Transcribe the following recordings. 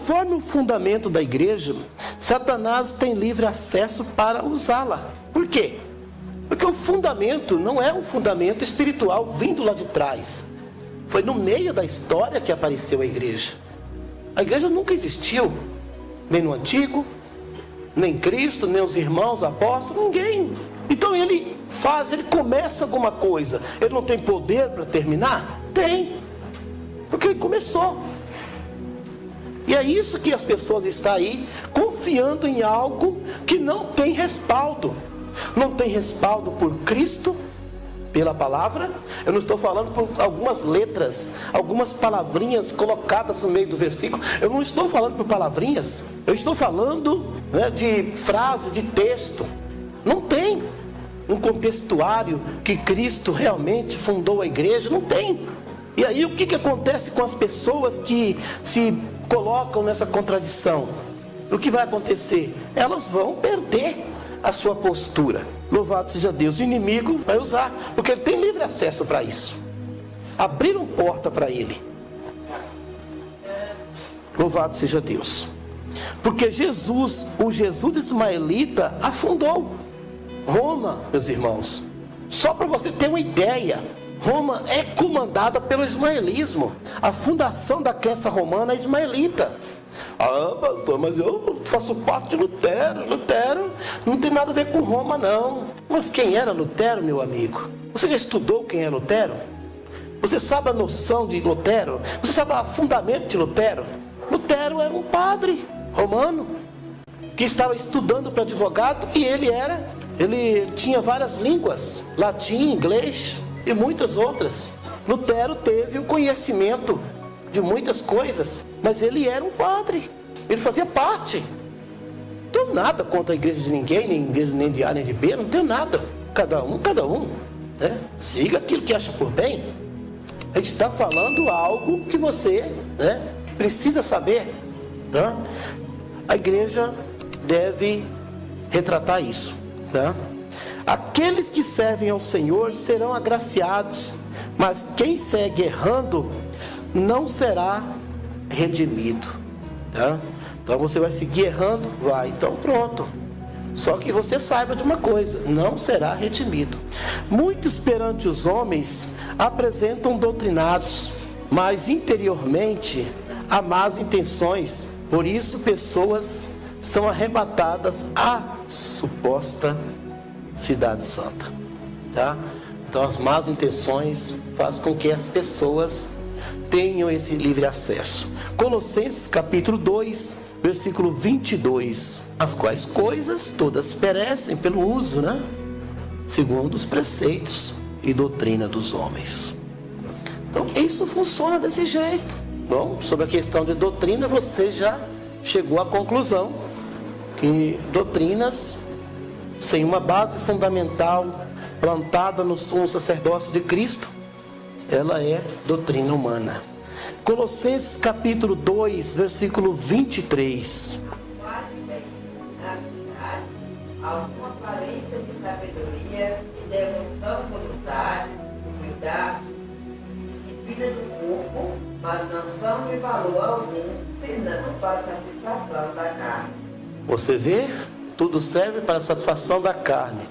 conforme o fundamento da igreja, Satanás tem livre acesso para usá-la. Por quê? Porque o fundamento não é um fundamento espiritual vindo lá de trás. Foi no meio da história que apareceu a igreja. A igreja nunca existiu, nem no Antigo, nem Cristo, nem os irmãos, apóstolos, ninguém. Então ele começa alguma coisa. Ele não tem poder para terminar? Tem, porque ele começou. E é isso que as pessoas estão aí, confiando em algo que não tem respaldo. Não tem respaldo por Cristo, pela palavra. Eu não estou falando por algumas letras, algumas palavrinhas colocadas no meio do versículo. Eu não estou falando por palavrinhas. Eu estou falando, né, de frases, de texto. Não tem um contextuário que Cristo realmente fundou a igreja. Não tem. E aí o que acontece com as pessoas que se colocam nessa contradição? O que vai acontecer? Elas vão perder a sua postura. Louvado seja Deus. O inimigo vai usar, porque ele tem livre acesso para isso. Abriram porta para ele. Louvado seja Deus. Porque o Jesus ismaelita afundou Roma, meus irmãos. Só para você ter uma ideia, Roma é comandada pelo ismaelismo. A fundação da crença romana é ismaelita. Ah, pastor, mas eu faço parte de Lutero. Lutero não tem nada a ver com Roma, não. Mas quem era Lutero, meu amigo? Você já estudou quem é Lutero? Você sabe a noção de Lutero? Você sabe o fundamento de Lutero? Lutero era um padre romano que estava estudando para advogado, e ele tinha várias línguas, latim, inglês e muitas outras. Lutero teve o conhecimento de muitas coisas, mas ele era um padre, ele fazia parte. Não tenho nada contra a igreja de ninguém, nem de A nem de B, não tenho nada. Cada um, né? Siga aquilo que acha por bem. A gente está falando algo que você, né, precisa saber, tá? A igreja deve retratar isso, tá? Aqueles que servem ao Senhor serão agraciados, mas quem segue errando não será redimido, tá? Então você vai seguir errando? Vai, então pronto. Só que você saiba de uma coisa: não será redimido. Muitos perante os homens apresentam doutrinados, mas interiormente há más intenções. Por isso pessoas são arrebatadas à suposta cidade santa, tá? Então as más intenções fazem com que as pessoas tenham esse livre acesso. Colossenses capítulo 2, versículo 22. As quais coisas todas perecem pelo uso, né, segundo os preceitos e doutrina dos homens. Então isso funciona desse jeito. Bom, sobre a questão de doutrina, você já chegou à conclusão que doutrinas sem uma base fundamental plantada no sumo sacerdócio de Cristo, ela é doutrina humana. Colossenses capítulo 2, versículo 23. Alguma aparência de sabedoria e devoção voluntária, humildade, disciplina do corpo, mas não são de valor algum, senão para a satisfação da carne. Você vê? Tudo serve para a satisfação da carne.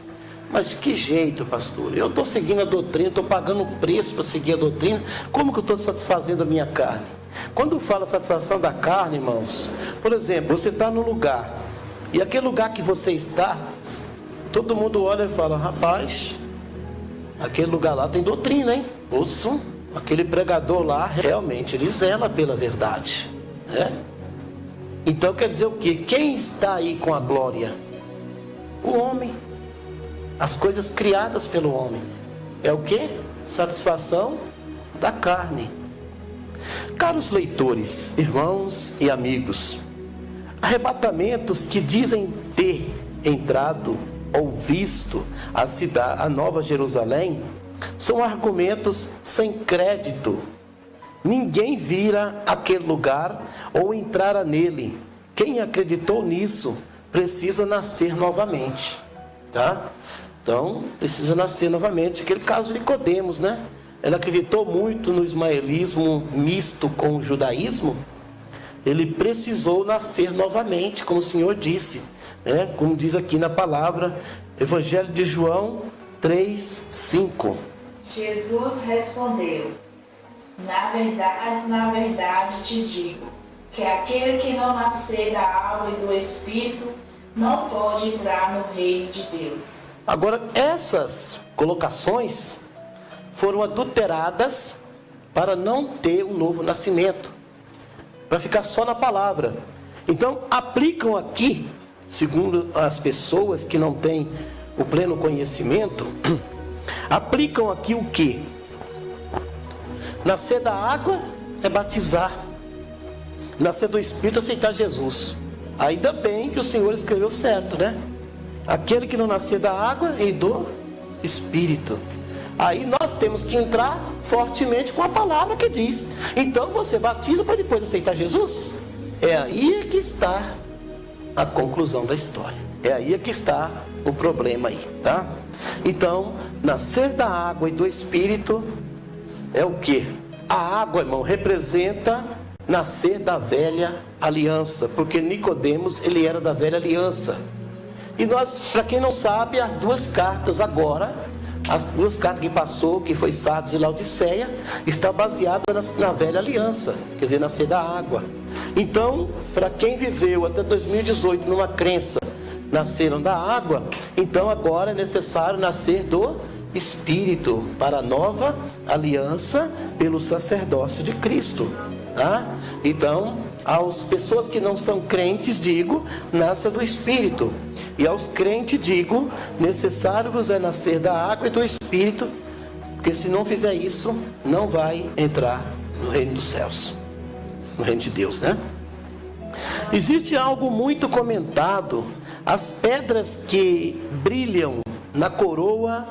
Mas de que jeito, pastor? Eu estou seguindo a doutrina, estou pagando o preço para seguir a doutrina. Como que eu estou satisfazendo a minha carne? Quando fala satisfação da carne, irmãos, por exemplo, você está num lugar, e aquele lugar que você está, todo mundo olha e fala: rapaz, aquele lugar lá tem doutrina, hein? Ouçam, aquele pregador lá, realmente, ele zela pela verdade, né? Então quer dizer o quê? Quem está aí com a glória? O homem. As coisas criadas pelo homem. É o quê? Satisfação da carne. Caros leitores, irmãos e amigos, arrebatamentos que dizem ter entrado ou visto a Nova Jerusalém são argumentos sem crédito. Ninguém vira aquele lugar ou entrara nele. Quem acreditou nisso precisa nascer novamente, tá? Então, precisa nascer novamente. Aquele caso de Nicodemos, né? Ele acreditou muito no ismaelismo misto com o judaísmo. ele precisou nascer novamente, como o Senhor disse, né? Como diz aqui na palavra, Evangelho de João 3:5. Jesus respondeu: na verdade te digo, que aquele que não nascer da água e do Espírito não pode entrar no reino de Deus. Agora, essas colocações foram adulteradas para não ter um novo nascimento, para ficar só na palavra. Então, aplicam aqui, segundo as pessoas que não têm o pleno conhecimento, aplicam aqui o quê? Nascer da água é batizar. Nascer do Espírito é aceitar Jesus. Ainda bem que o Senhor escreveu certo, né? Aquele que não nascer da água e do Espírito. Aí nós temos que entrar fortemente com a palavra que diz. Então você batiza para depois aceitar Jesus? É aí que está a conclusão da história. É aí que está o problema aí, tá? Então, nascer da água e do Espírito é o quê? A água, irmão, representa nascer da velha aliança, porque Nicodemos, ele era da velha aliança. E nós, para quem não sabe, as duas cartas agora, as duas cartas que passou, que foi Sardes e Laodiceia, está baseada na velha aliança, quer dizer, nascer da água. Então, para quem viveu até 2018 numa crença, nasceram da água, então agora é necessário nascer do Espírito, para a nova aliança pelo sacerdócio de Cristo, tá? Então, às pessoas que não são crentes, digo, nasça do Espírito. E aos crentes digo, necessário vos é nascer da água e do Espírito, porque se não fizer isso, não vai entrar no reino dos céus, no reino de Deus, né? Existe algo muito comentado, as pedras que brilham na coroa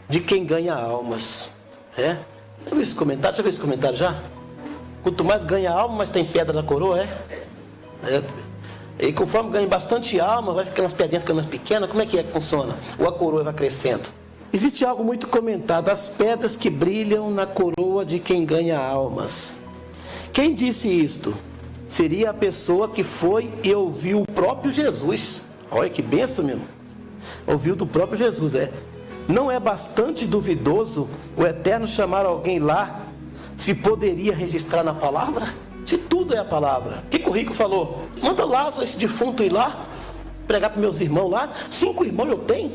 de quem ganha almas, né? Já viu esse comentário? Já viu esse comentário já? Quanto mais ganha alma, mais tem pedra na coroa, é? E conforme ganha bastante alma, vai ficando as pedrinhas ficando mais pequenas. Como é que funciona? Ou a coroa vai crescendo? Existe algo muito comentado, as pedras que brilham na coroa de quem ganha almas. Quem disse isto? Seria a pessoa que foi e ouviu o próprio Jesus. Olha que bênção, meu irmão. Ouviu do próprio Jesus, é. Não é bastante duvidoso o Eterno chamar alguém lá, se poderia registrar na palavra? Se tudo é a palavra. O que o rico falou? Manda Lázaro, esse defunto, ir lá, pregar para meus irmãos lá. 5 irmãos eu tenho.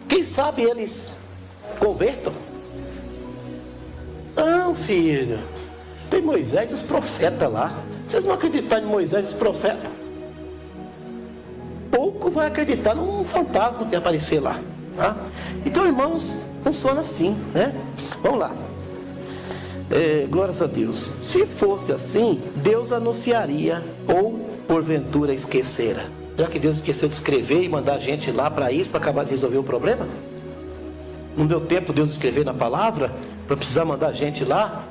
Quem sabe eles convertam? Não, filho. Tem Moisés e os profetas lá. Vocês não acreditam em Moisés e os profetas? Pouco vai acreditar num fantasma que vai aparecer lá, tá? Então, irmãos, funciona assim, né? Vamos lá. Glórias a Deus. Se fosse assim, Deus anunciaria ou porventura esquecera. Já que Deus esqueceu de escrever e mandar gente lá para isso, para acabar de resolver o problema? Não deu tempo Deus escrever na palavra para precisar mandar gente lá?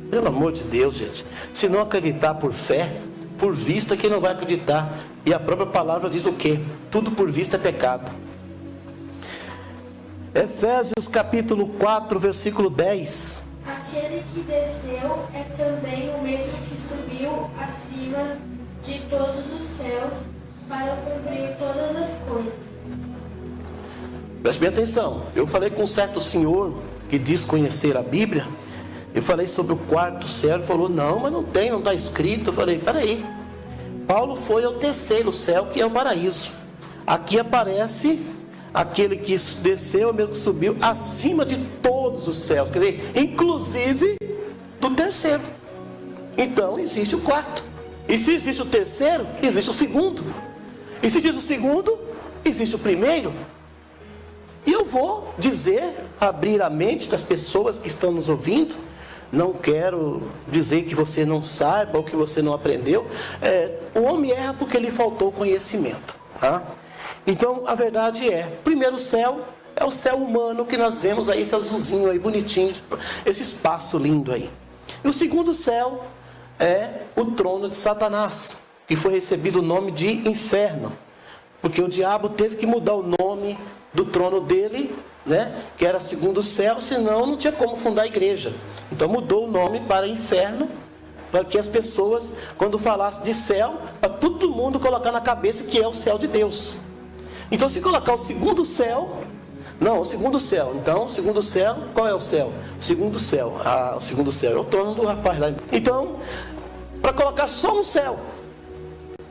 Pelo amor de Deus, gente. Se não acreditar por fé, por vista, quem não vai acreditar? E a própria palavra diz o quê? Tudo por vista é pecado. Efésios capítulo 4, versículo 10. Aquele que desceu é também o mesmo que subiu acima de todos os céus para cumprir todas as coisas. Preste bem atenção. Eu falei com um certo senhor que diz conhecer a Bíblia. Eu falei sobre o quarto céu. Ele falou, não, mas não tem, não está escrito. Eu falei, peraí. Paulo foi ao terceiro céu, que é o paraíso. Aqui aparece aquele que desceu, mesmo que subiu, acima de todos os céus. Quer dizer, inclusive do terceiro. Então, existe o quarto. E se existe o terceiro, existe o segundo. E se diz o segundo, existe o primeiro. E eu vou dizer, abrir a mente das pessoas que estão nos ouvindo. Não quero dizer que você não saiba ou que você não aprendeu. O homem erra porque lhe faltou conhecimento, tá? Então, a verdade primeiro céu é o céu humano que nós vemos aí, esse azulzinho aí, bonitinho, esse espaço lindo aí. E o segundo céu é o trono de Satanás, que foi recebido o nome de inferno, porque o diabo teve que mudar o nome do trono dele, né, que era segundo céu, senão não tinha como fundar a igreja. Então mudou o nome para inferno, para que as pessoas, quando falassem de céu, para todo mundo colocar na cabeça que é o céu de Deus. Então, se colocar o segundo céu, não, o segundo céu. Então, o segundo céu, qual é o céu? O segundo céu. O segundo céu é o trono do rapaz lá. Então, para colocar só um céu.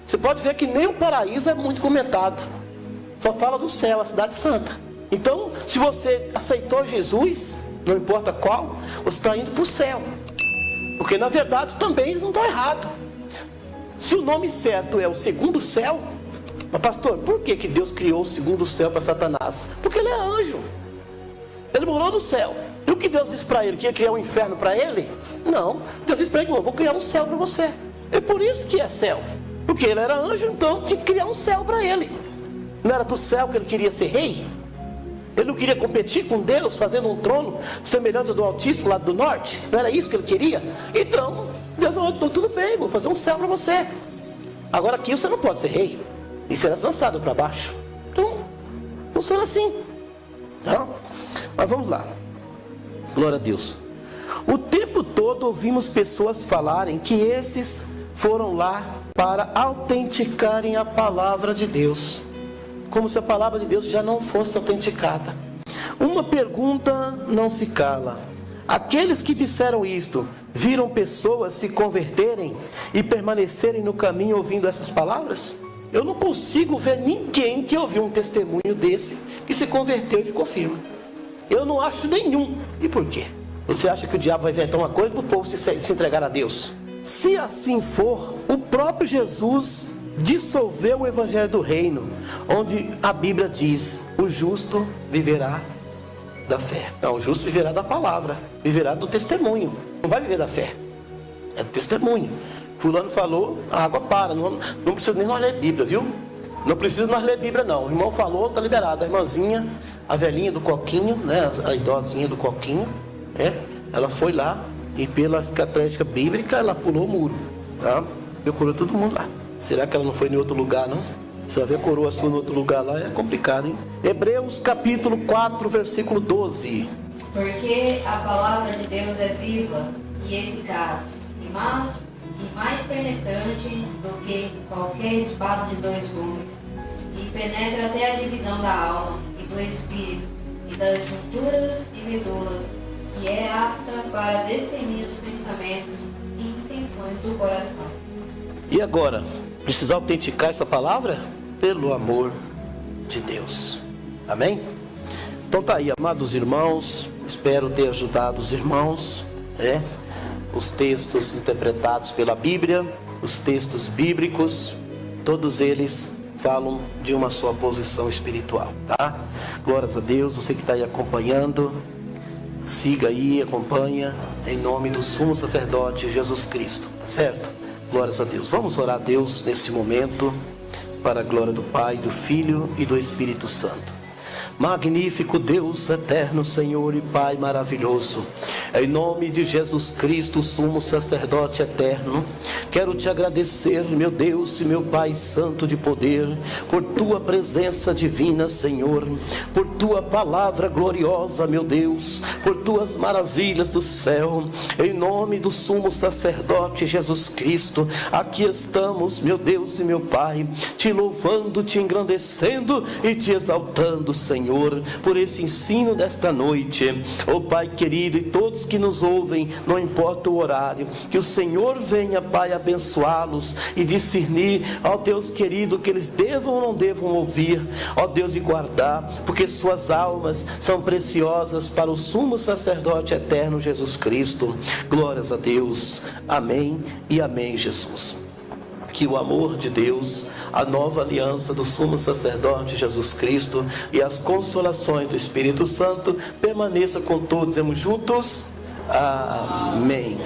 Você pode ver que nem o paraíso é muito comentado. Só fala do céu, a cidade santa. Então, se você aceitou Jesus, não importa qual, você está indo para o céu. Porque, na verdade, também eles não estão errados. Se o nome certo é o segundo céu, mas pastor, por que Deus criou o segundo céu para Satanás? Porque ele é anjo. Ele morou no céu. E o que Deus disse para ele? Que ia criar um inferno para ele? Não. Deus disse para ele, eu vou criar um céu para você. É por isso que é céu. Porque ele era anjo, então tinha que criar um céu para ele. Não era do céu que ele queria ser rei? Ele não queria competir com Deus, fazendo um trono semelhante ao do Altíssimo, lá do norte? Não era isso que ele queria? Então, Deus falou, tudo bem, vou fazer um céu para você. Agora aqui você não pode ser rei. E será lançado para baixo. Então, funciona assim. Tá? Mas vamos lá. Glória a Deus. O tempo todo ouvimos pessoas falarem que esses foram lá para autenticarem a palavra de Deus. Como se a palavra de Deus já não fosse autenticada. Uma pergunta não se cala. Aqueles que disseram isto, viram pessoas se converterem e permanecerem no caminho ouvindo essas palavras? Eu não consigo ver ninguém que ouviu um testemunho desse que se converteu e ficou firme. Eu não acho nenhum. E por quê? Você acha que o diabo vai inventar uma coisa para o povo se entregar a Deus? Se assim for, o próprio Jesus dissolveu o evangelho do reino, onde a Bíblia diz, o justo viverá da fé. Não, o justo viverá da palavra, viverá do testemunho. Não vai viver da fé, é do testemunho. Fulano falou, a água para, não precisa nem nós ler Bíblia, viu? Não precisa nós ler Bíblia não, o irmão falou, está liberado. A irmãzinha, a velhinha do coquinho, né? A idosinha do coquinho, ela foi lá e pela catequética bíblica ela pulou o muro, tá? Eu curou todo mundo lá. Será que ela não foi em outro lugar, não? Se ela vê a coroa sua em outro lugar lá, é complicado, hein? Hebreus capítulo 4, versículo 12. Porque a palavra de Deus é viva e eficaz, e mais penetrante do que qualquer espada de dois gumes, e penetra até a divisão da alma e do espírito, e das junturas e medulas, e é apta para discernir os pensamentos e intenções do coração. E agora, precisa autenticar essa palavra? Pelo amor de Deus. Amém? Então tá aí, amados irmãos, espero ter ajudado os irmãos, os textos interpretados pela Bíblia, os textos bíblicos, todos eles falam de uma só posição espiritual, tá? Glórias a Deus, você que está aí acompanhando, siga aí, acompanha, em nome do sumo sacerdote Jesus Cristo, tá certo? Glórias a Deus. Vamos orar a Deus nesse momento, para a glória do Pai, do Filho e do Espírito Santo. Magnífico Deus eterno, Senhor e Pai maravilhoso, em nome de Jesus Cristo, sumo sacerdote eterno, quero te agradecer, meu Deus e meu Pai santo de poder, por tua presença divina, Senhor, por tua palavra gloriosa, meu Deus, por tuas maravilhas do céu, em nome do sumo sacerdote Jesus Cristo, aqui estamos, meu Deus e meu Pai, te louvando, te engrandecendo e te exaltando, Senhor, por esse ensino desta noite. Ó Pai querido, e todos que nos ouvem, não importa o horário, que o Senhor venha, Pai, abençoá-los e discernir, ó Deus querido, que eles devam ou não devam ouvir, ó Deus, e guardar, porque suas almas são preciosas para o sumo sacerdote eterno Jesus Cristo. Glórias a Deus. Amém e amém, Jesus. Que o amor de Deus, a nova aliança do sumo sacerdote Jesus Cristo e as consolações do Espírito Santo permaneça com todos juntos. Amém.